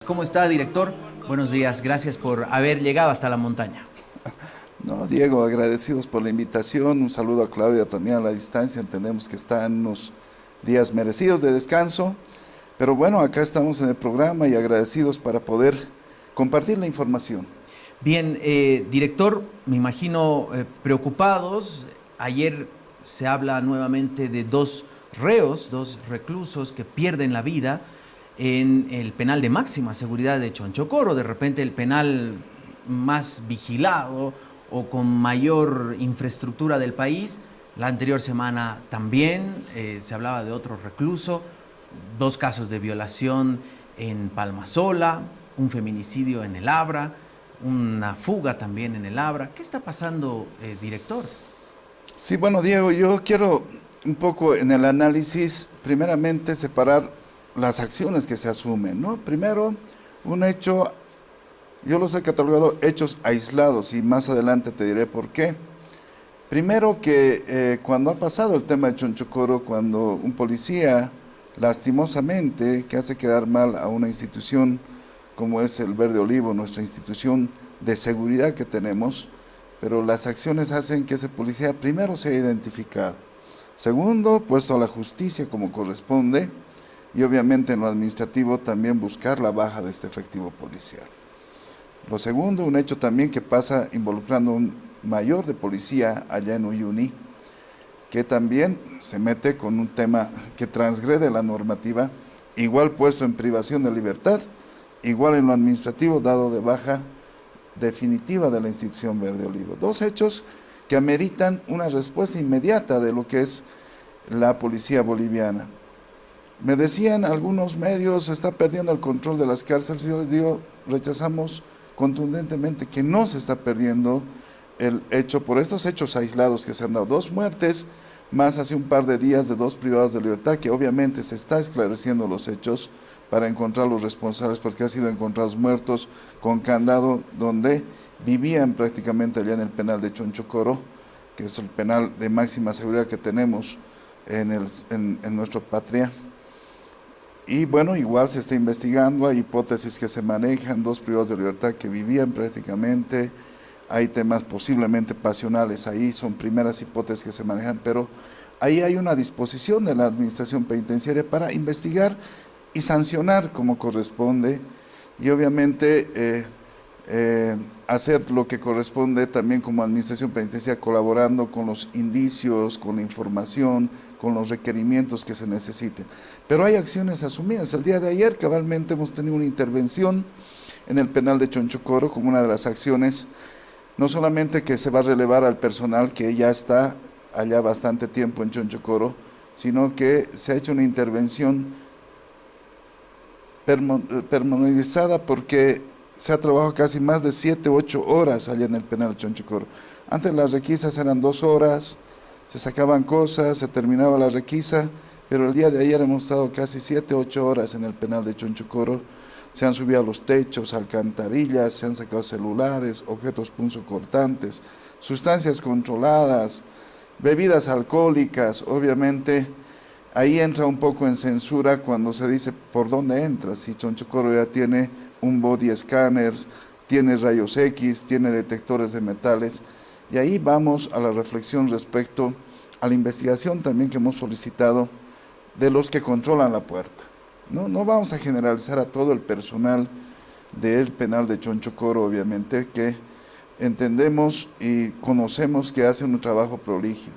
¿Cómo está, director? Buenos días, gracias por haber llegado hasta la montaña. No, Diego, agradecidos por la invitación. Un saludo a Claudia también a la distancia. Entendemos que está en unos días merecidos de descanso. Pero bueno, acá estamos en el programa y agradecidos para poder compartir la información. Bien, director, me imagino preocupados. Ayer se habla nuevamente de dos reos, dos reclusos que pierden la vida en el penal de máxima seguridad de Chonchocoro. De repente el penal más vigilado o con mayor infraestructura del país. La anterior semana también se hablaba de otro recluso, dos casos de violación en Palmasola, un feminicidio en el Abra, una fuga también en el Abra. ¿Qué está pasando, director? Sí, bueno, Diego, yo quiero un poco en el análisis, primeramente separar las acciones que se asumen, ¿no? Primero, un hecho, yo los he catalogado hechos aislados y más adelante te diré por qué. Primero que cuando ha pasado el tema de Chonchocoro, cuando un policía lastimosamente que hace quedar mal a una institución como es el Verde Olivo, nuestra institución de seguridad que tenemos, pero las acciones hacen que ese policía primero sea identificado, segundo puesto a la justicia como corresponde y obviamente en lo administrativo también buscar la baja de este efectivo policial. Lo segundo, un hecho también que pasa involucrando un mayor de policía allá en Uyuni, que también se mete con un tema que transgrede la normativa, igual puesto en privación de libertad, igual en lo administrativo dado de baja definitiva de la institución Verde Olivo. Dos hechos que ameritan una respuesta inmediata de lo que es la policía boliviana. Me decían algunos medios, se está perdiendo el control de las cárceles, yo les digo, rechazamos contundentemente que no se está perdiendo el hecho por estos hechos aislados que se han dado. Dos muertes, más hace un par de días de dos privados de libertad, que obviamente se está esclareciendo los hechos para encontrar los responsables, porque han sido encontrados muertos con candado donde vivían prácticamente allá en el penal de Chonchocoro, que es el penal de máxima seguridad que tenemos en nuestra patria. Y bueno, igual se está investigando, hay hipótesis que se manejan, dos privados de libertad que vivían prácticamente, hay temas posiblemente pasionales ahí, son primeras hipótesis que se manejan, pero ahí hay una disposición de la administración penitenciaria para investigar y sancionar como corresponde, y obviamente hacer lo que corresponde también como administración penitenciaria, colaborando con los indicios, con la información, con los requerimientos que se necesiten. Pero hay acciones asumidas. El día de ayer cabalmente hemos tenido una intervención en el penal de Chonchocoro como una de las acciones, no solamente que se va a relevar al personal que ya está allá bastante tiempo en Chonchocoro, sino que se ha hecho una intervención permanentizada porque se ha trabajado casi más de 7 u 8 horas allá en el penal de Chonchocoro. Antes las requisas eran 2 horas, se sacaban cosas, se terminaba la requisa, pero el día de ayer hemos estado casi 7 u 8 horas en el penal de Chonchocoro. Se han subido a los techos, alcantarillas, se han sacado celulares, objetos punzocortantes, sustancias controladas, bebidas alcohólicas, obviamente. Ahí entra un poco en censura cuando se dice por dónde entra, si Chonchocoro ya tiene un body scanner, tiene rayos X, tiene detectores de metales, y ahí vamos a la reflexión respecto a la investigación también que hemos solicitado de los que controlan la puerta. No vamos a generalizar a todo el personal del penal de Chonchocoro, obviamente, que entendemos y conocemos que hacen un trabajo prodigio.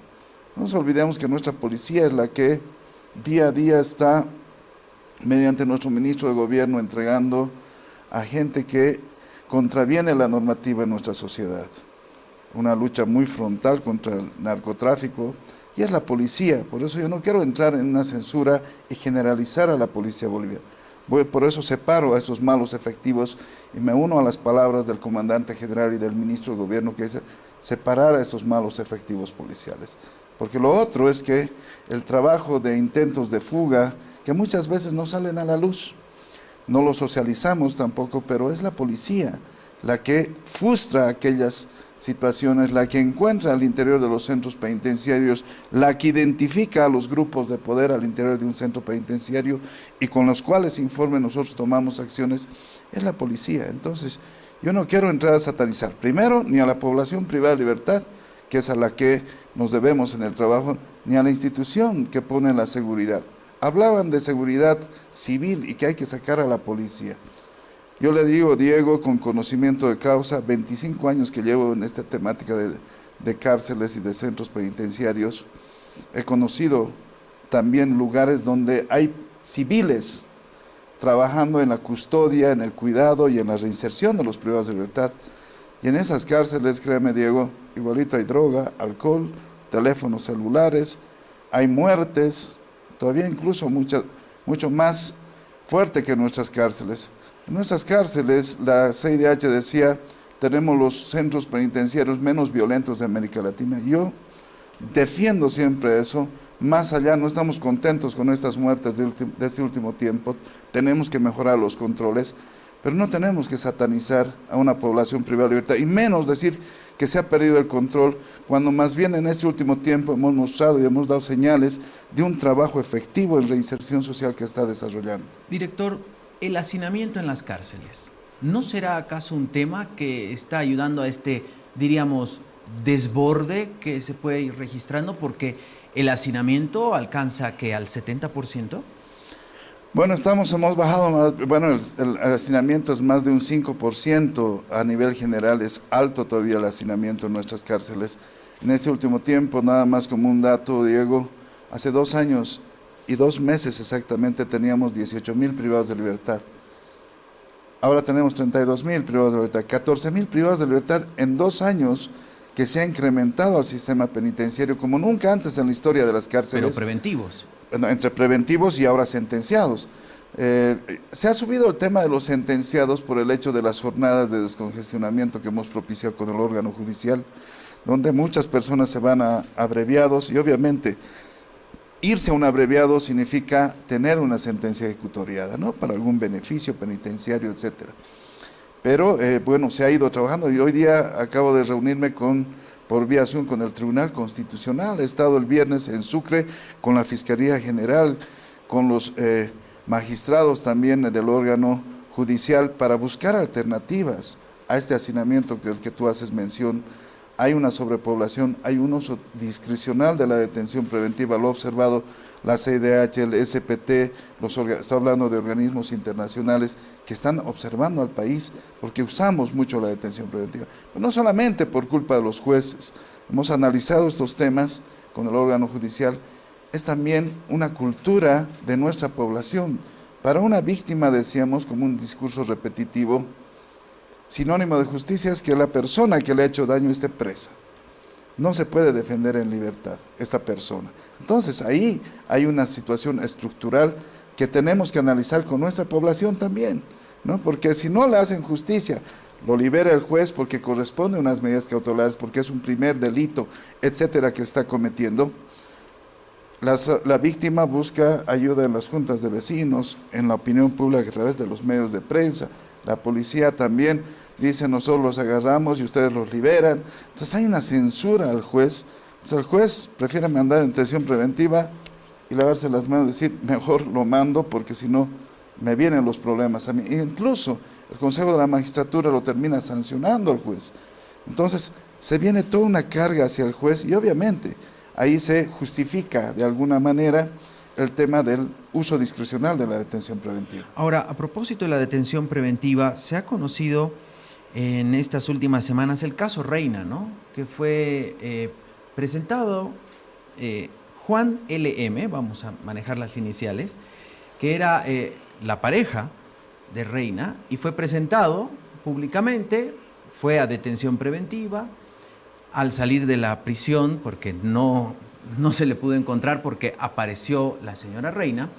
No nos olvidemos que nuestra policía es la que día a día está, mediante nuestro ministro de gobierno, entregando a gente que contraviene la normativa en nuestra sociedad. Una lucha muy frontal contra el narcotráfico, y es la policía. Por eso yo no quiero entrar en una censura y generalizar a la policía boliviana. Por eso separo a esos malos efectivos y me uno a las palabras del comandante general y del ministro de gobierno que dice separar a esos malos efectivos policiales. Porque lo otro es que el trabajo de intentos de fuga, que muchas veces no salen a la luz, no lo socializamos tampoco, pero es la policía la que frustra aquellas situaciones, la que encuentra al interior de los centros penitenciarios, la que identifica a los grupos de poder al interior de un centro penitenciario y con los cuales informe nosotros tomamos acciones, es la policía. Entonces, yo no quiero entrar a satanizar, primero, ni a la población privada de libertad, que es a la que nos debemos en el trabajo, ni a la institución que pone la seguridad. Hablaban de seguridad civil y que hay que sacar a la policía. Yo le digo, Diego, con conocimiento de causa, 25 años que llevo en esta temática de cárceles y de centros penitenciarios, he conocido también lugares donde hay civiles trabajando en la custodia, en el cuidado y en la reinserción de los privados de libertad. Y en esas cárceles, créeme, Diego, igualito hay droga, alcohol, teléfonos celulares, hay muertes, todavía incluso mucho más fuerte que en nuestras cárceles. En nuestras cárceles, la CIDH decía, tenemos los centros penitenciarios menos violentos de América Latina. Yo defiendo siempre eso. Más allá, no estamos contentos con estas muertes de este último tiempo. Tenemos que mejorar los controles, pero no tenemos que satanizar a una población privada de libertad, y menos decir que se ha perdido el control, cuando más bien en este último tiempo hemos mostrado y hemos dado señales de un trabajo efectivo en reinserción social que está desarrollando. Director, el hacinamiento en las cárceles, ¿no será acaso un tema que está ayudando a este, diríamos, desborde que se puede ir registrando? Porque el hacinamiento alcanza que al 70%. Bueno, hemos bajado más, bueno, el hacinamiento es más de un 5% a nivel general, es alto todavía el hacinamiento en nuestras cárceles. En este último tiempo, nada más como un dato, Diego, hace 2 años y 2 meses exactamente teníamos 18,000 privados de libertad. Ahora tenemos 32,000 privados de libertad, 14,000 privados de libertad en 2 años, que se ha incrementado al sistema penitenciario como nunca antes en la historia de las cárceles. Pero preventivos. Entre preventivos y ahora sentenciados. Se ha subido el tema de los sentenciados por el hecho de las jornadas de descongestionamiento que hemos propiciado con el órgano judicial, donde muchas personas se van a abreviados, y obviamente irse a un abreviado significa tener una sentencia ejecutoriada, ¿no?, para algún beneficio penitenciario, etcétera. Pero bueno, se ha ido trabajando, y hoy día acabo de reunirme por vía Zoom con el Tribunal Constitucional. He estado el viernes en Sucre con la Fiscalía General, con los magistrados también del órgano judicial, para buscar alternativas a este hacinamiento del que tú haces mención. Hay una sobrepoblación, hay un uso discrecional de la detención preventiva, lo ha observado la CIDH, el SPT, está hablando de organismos internacionales que están observando al país porque usamos mucho la detención preventiva. Pero no solamente por culpa de los jueces, hemos analizado estos temas con el órgano judicial, es también una cultura de nuestra población. Para una víctima, decíamos, como un discurso repetitivo, sinónimo de justicia es que la persona que le ha hecho daño esté presa. No se puede defender en libertad esta persona. Entonces ahí hay una situación estructural que tenemos que analizar con nuestra población también, ¿no? Porque si no le hacen justicia, lo libera el juez porque corresponde a unas medidas cautelares, porque es un primer delito, etcétera, que está cometiendo. La víctima busca ayuda en las juntas de vecinos, en la opinión pública a través de los medios de prensa. La policía también dice, nosotros los agarramos y ustedes los liberan. Entonces hay una censura al juez. Entonces el juez prefiere mandar en detención preventiva y lavarse las manos y decir, mejor lo mando porque si no me vienen los problemas a mí. E incluso el Consejo de la Magistratura lo termina sancionando al juez. Entonces se viene toda una carga hacia el juez y obviamente ahí se justifica de alguna manera el tema del uso discrecional de la detención preventiva. Ahora, a propósito de la detención preventiva, se ha conocido en estas últimas semanas el caso Reina, ¿no?, que fue presentado Juan LM, vamos a manejar las iniciales, que era la pareja de Reina, y fue presentado públicamente, fue a detención preventiva. Al salir de la prisión, porque no se le pudo encontrar porque apareció la señora Reina,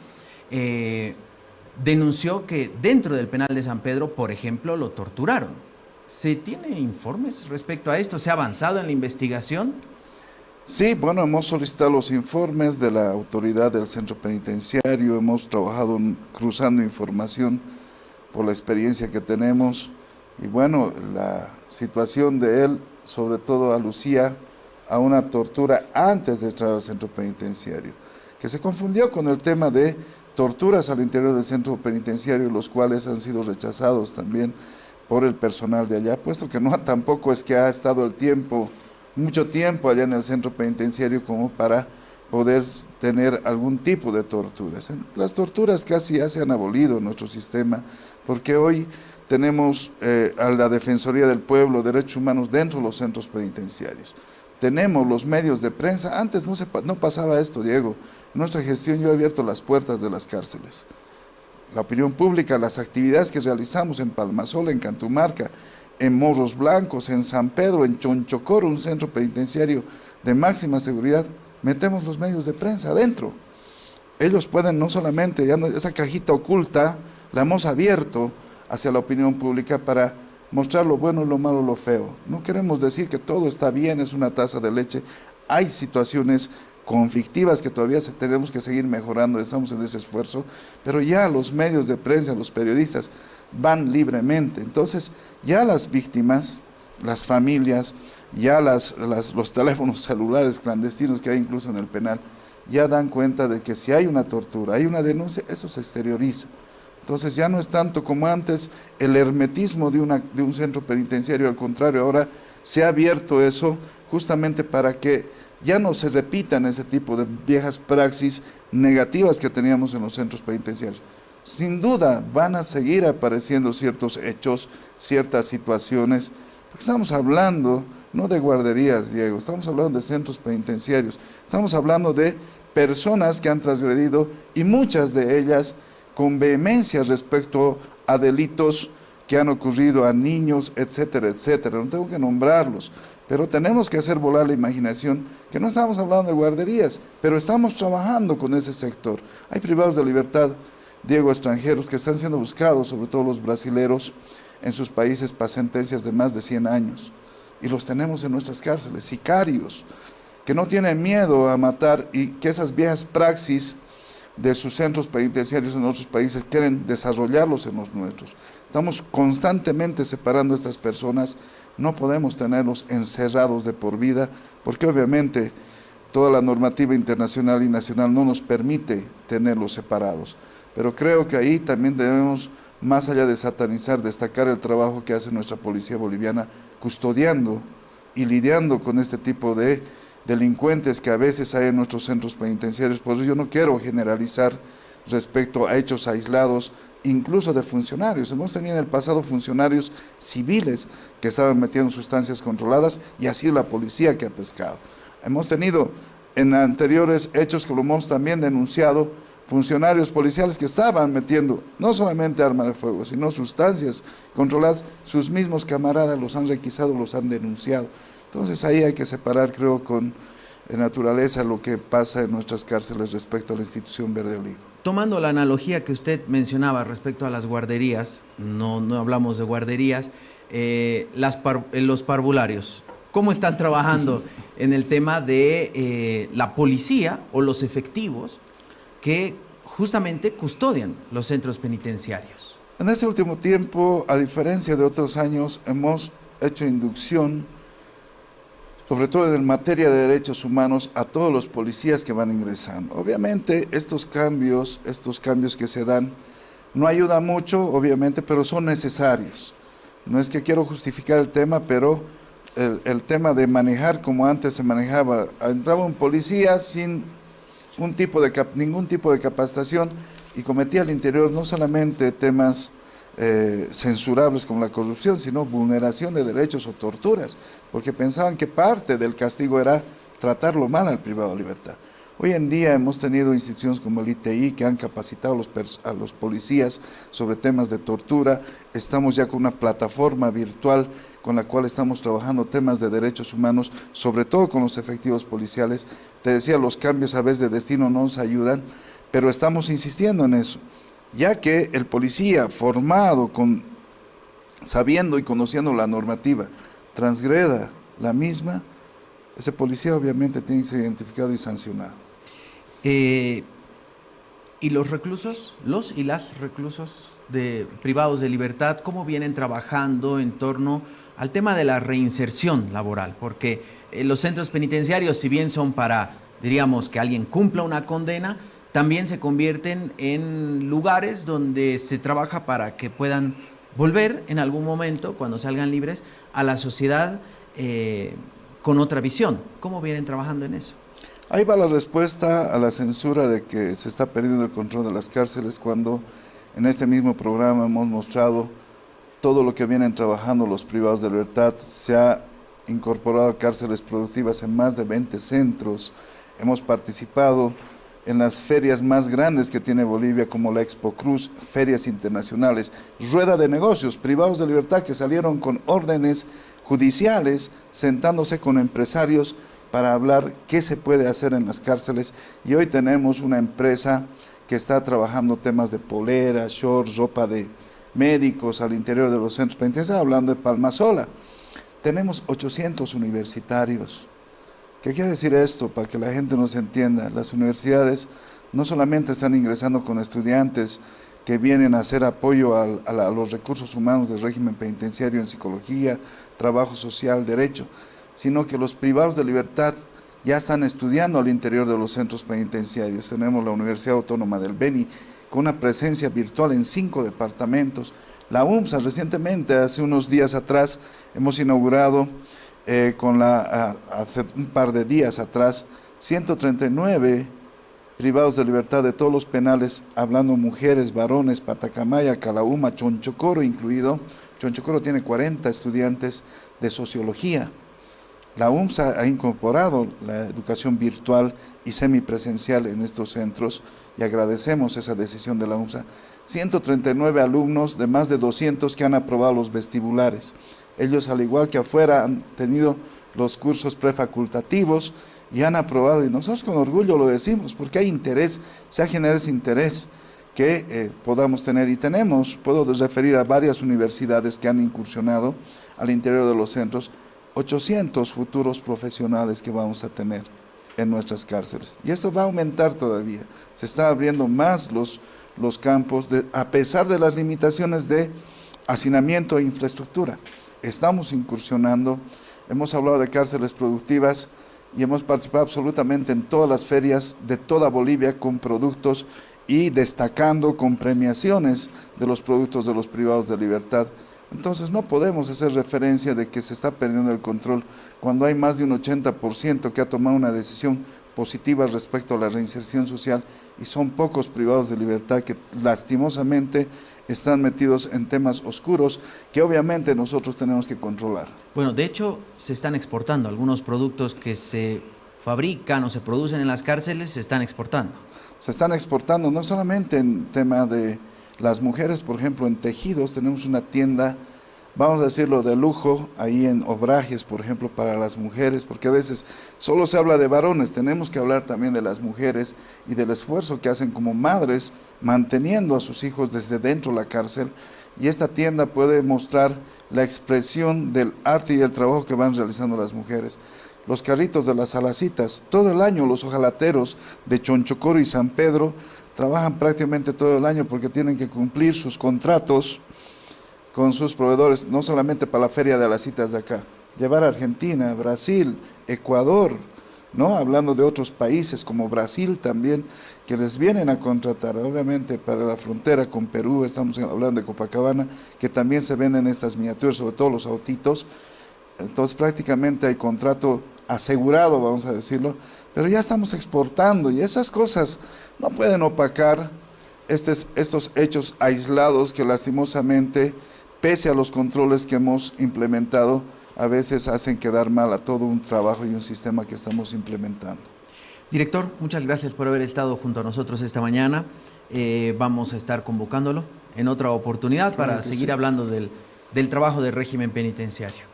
denunció que dentro del penal de San Pedro, por ejemplo, lo torturaron. ¿Se tiene informes respecto a esto? ¿Se ha avanzado en la investigación? Sí, bueno, hemos solicitado los informes de la autoridad del centro penitenciario, hemos trabajado cruzando información por la experiencia que tenemos. Y bueno, la situación de él sobre todo alucía a una tortura antes de entrar al centro penitenciario, que se confundió con el tema de torturas al interior del centro penitenciario, los cuales han sido rechazados también por el personal de allá, puesto que no tampoco es que ha estado mucho tiempo allá en el centro penitenciario como para poder tener algún tipo de torturas. Las torturas casi ya se han abolido en nuestro sistema, porque hoy tenemos a la Defensoría del Pueblo, Derechos Humanos dentro de los centros penitenciarios. Tenemos los medios de prensa. Antes no pasaba esto, Diego. En nuestra gestión yo he abierto las puertas de las cárceles. La opinión pública, las actividades que realizamos en Palmasola, en Cantumarca, en Morros Blancos, en San Pedro, en Chonchocoro, un centro penitenciario de máxima seguridad, metemos los medios de prensa adentro. Ellos pueden no solamente, esa cajita oculta la hemos abierto hacia la opinión pública para mostrar lo bueno, lo malo, lo feo. No queremos decir que todo está bien, es una taza de leche. Hay situaciones conflictivas que todavía tenemos que seguir mejorando, estamos en ese esfuerzo, pero ya los medios de prensa, los periodistas van libremente. Entonces ya las víctimas, las familias, ya los teléfonos celulares clandestinos que hay incluso en el penal, ya dan cuenta de que si hay una tortura, hay una denuncia, eso se exterioriza. Entonces ya no es tanto como antes el hermetismo de un centro penitenciario, al contrario, ahora se ha abierto eso justamente para que ya no se repitan ese tipo de viejas praxis negativas que teníamos en los centros penitenciarios. Sin duda van a seguir apareciendo ciertos hechos, ciertas situaciones, porque estamos hablando no de guarderías, Diego, estamos hablando de centros penitenciarios, estamos hablando de personas que han transgredido y muchas de ellas con vehemencia respecto a delitos que han ocurrido a niños, etcétera, etcétera. No tengo que nombrarlos, pero tenemos que hacer volar la imaginación, que no estamos hablando de guarderías, pero estamos trabajando con ese sector. Hay privados de libertad, Diego, extranjeros que están siendo buscados, sobre todo los brasileros, en sus países para sentencias de más de 100 años. Y los tenemos en nuestras cárceles, sicarios, que no tienen miedo a matar y que esas viejas praxis de sus centros penitenciarios en otros países quieren desarrollarlos en los nuestros. Estamos constantemente separando a estas personas, no podemos tenerlos encerrados de por vida, porque obviamente toda la normativa internacional y nacional no nos permite tenerlos separados. Pero creo que ahí también debemos, más allá de satanizar, destacar el trabajo que hace nuestra policía boliviana custodiando y lidiando con este tipo de delincuentes que a veces hay en nuestros centros penitenciarios. Por eso yo no quiero generalizar respecto a hechos aislados, incluso de funcionarios. Hemos tenido en el pasado funcionarios civiles que estaban metiendo sustancias controladas y ha sido la policía que ha pescado. Hemos tenido en anteriores hechos que lo hemos también denunciado, funcionarios policiales que estaban metiendo no solamente arma de fuego, sino sustancias controladas, sus mismos camaradas los han requisado, los han denunciado. Entonces ahí hay que separar, creo, con naturaleza lo que pasa en nuestras cárceles respecto a la institución Verde Olivo. Tomando la analogía que usted mencionaba respecto a las guarderías, no hablamos de guarderías, los parvularios, ¿cómo están trabajando en el tema de la policía o los efectivos que justamente custodian los centros penitenciarios? En este último tiempo, a diferencia de otros años, hemos hecho inducción, sobre todo en materia de derechos humanos, a todos los policías que van ingresando. Obviamente, estos cambios que se dan no ayudan mucho, obviamente, pero son necesarios. No es que quiero justificar el tema, pero el tema de manejar como antes se manejaba, entraba un policía sin ningún tipo de capacitación y cometía al interior no solamente temas censurables como la corrupción, sino vulneración de derechos o torturas, porque pensaban que parte del castigo era tratarlo mal al privado de libertad. Hoy en día hemos tenido instituciones como el ITI que han capacitado a los policías sobre temas de tortura. Estamos ya con una plataforma virtual con la cual estamos trabajando temas de derechos humanos, sobre todo con los efectivos policiales. Te decía, los cambios a veces de destino no nos ayudan, pero estamos insistiendo en eso, ya que el policía formado, sabiendo y conociendo la normativa, transgreda la misma, ese policía obviamente tiene que ser identificado y sancionado. ¿Y los reclusos? ¿Los y las reclusos? privados de libertad, cómo vienen trabajando en torno al tema de la reinserción laboral, porque los centros penitenciarios, si bien son para, diríamos, que alguien cumpla una condena, también se convierten en lugares donde se trabaja para que puedan volver en algún momento, cuando salgan libres, a la sociedad con otra visión. ¿Cómo vienen trabajando en eso? Ahí va la respuesta a la censura de que se está perdiendo el control de las cárceles, cuando en este mismo programa hemos mostrado todo lo que vienen trabajando los privados de libertad. Se ha incorporado a cárceles productivas en más de 20 centros. Hemos participado en las ferias más grandes que tiene Bolivia, como la Expo Cruz, ferias internacionales, rueda de negocios, privados de libertad que salieron con órdenes judiciales, sentándose con empresarios para hablar qué se puede hacer en las cárceles. Y hoy tenemos una empresa que está trabajando temas de polera, shorts, ropa de médicos al interior de los centros penitenciarios, hablando de Palmasola. Tenemos 800 universitarios. ¿Qué quiere decir esto? Para que la gente nos entienda, las universidades no solamente están ingresando con estudiantes que vienen a hacer apoyo a los recursos humanos del régimen penitenciario en psicología, trabajo social, derecho, sino que los privados de libertad ya están estudiando al interior de los centros penitenciarios. Tenemos la Universidad Autónoma del Beni, con una presencia virtual en 5 departamentos. La UMSA, recientemente, hace unos días atrás, hemos inaugurado hace un par de días atrás, 139 privados de libertad de todos los penales, hablando mujeres, varones, Patacamaya, Calauma, Chonchocoro incluido. Chonchocoro tiene 40 estudiantes de sociología. La UMSA ha incorporado la educación virtual y semipresencial en estos centros y agradecemos esa decisión de la UMSA. 139 alumnos de más de 200 que han aprobado los vestibulares. Ellos, al igual que afuera, han tenido los cursos prefacultativos y han aprobado, y nosotros con orgullo lo decimos, porque hay interés, se ha generado ese interés que podamos tener, y tenemos, puedo referir a varias universidades que han incursionado al interior de los centros, 800 futuros profesionales que vamos a tener en nuestras cárceles. Y esto va a aumentar todavía, se está abriendo más los campos, a pesar de las limitaciones de hacinamiento e infraestructura. Estamos incursionando, hemos hablado de cárceles productivas y hemos participado absolutamente en todas las ferias de toda Bolivia con productos y destacando con premiaciones de los productos de los privados de libertad. Entonces no podemos hacer referencia de que se está perdiendo el control cuando hay más de un 80% que ha tomado una decisión positiva respecto a la reinserción social, y son pocos privados de libertad que lastimosamente están metidos en temas oscuros que obviamente nosotros tenemos que controlar. Bueno, de hecho se están exportando algunos productos que se fabrican o se producen en las cárceles, se están exportando. Se están exportando no solamente en tema de las mujeres, por ejemplo, en tejidos tenemos una tienda, vamos a decirlo, de lujo, ahí en Obrajes, por ejemplo, para las mujeres, porque a veces solo se habla de varones, tenemos que hablar también de las mujeres y del esfuerzo que hacen como madres, manteniendo a sus hijos desde dentro de la cárcel, y esta tienda puede mostrar la expresión del arte y el trabajo que van realizando las mujeres. Los carritos de las salacitas, todo el año los hojalateros de Chonchocoro y San Pedro trabajan prácticamente todo el año porque tienen que cumplir sus contratos con sus proveedores, no solamente para la feria de las citas de acá, llevar a Argentina, Brasil, Ecuador, ¿no? Hablando de otros países como Brasil también, que les vienen a contratar, obviamente para la frontera con Perú, estamos hablando de Copacabana, que también se venden estas miniaturas, sobre todo los autitos. Entonces prácticamente hay contrato asegurado, vamos a decirlo, pero ya estamos exportando, y esas cosas no pueden opacar estos hechos aislados que lastimosamente, pese a los controles que hemos implementado, a veces hacen quedar mal a todo un trabajo y un sistema que estamos implementando. Director, muchas gracias por haber estado junto a nosotros esta mañana. Vamos a estar convocándolo en otra oportunidad para seguir hablando del trabajo del régimen penitenciario.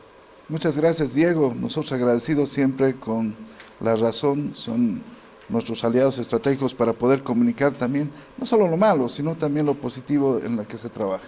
Muchas gracias, Diego. Nosotros agradecidos siempre con La Razón, son nuestros aliados estratégicos para poder comunicar también, no solo lo malo, sino también lo positivo en lo que se trabaja.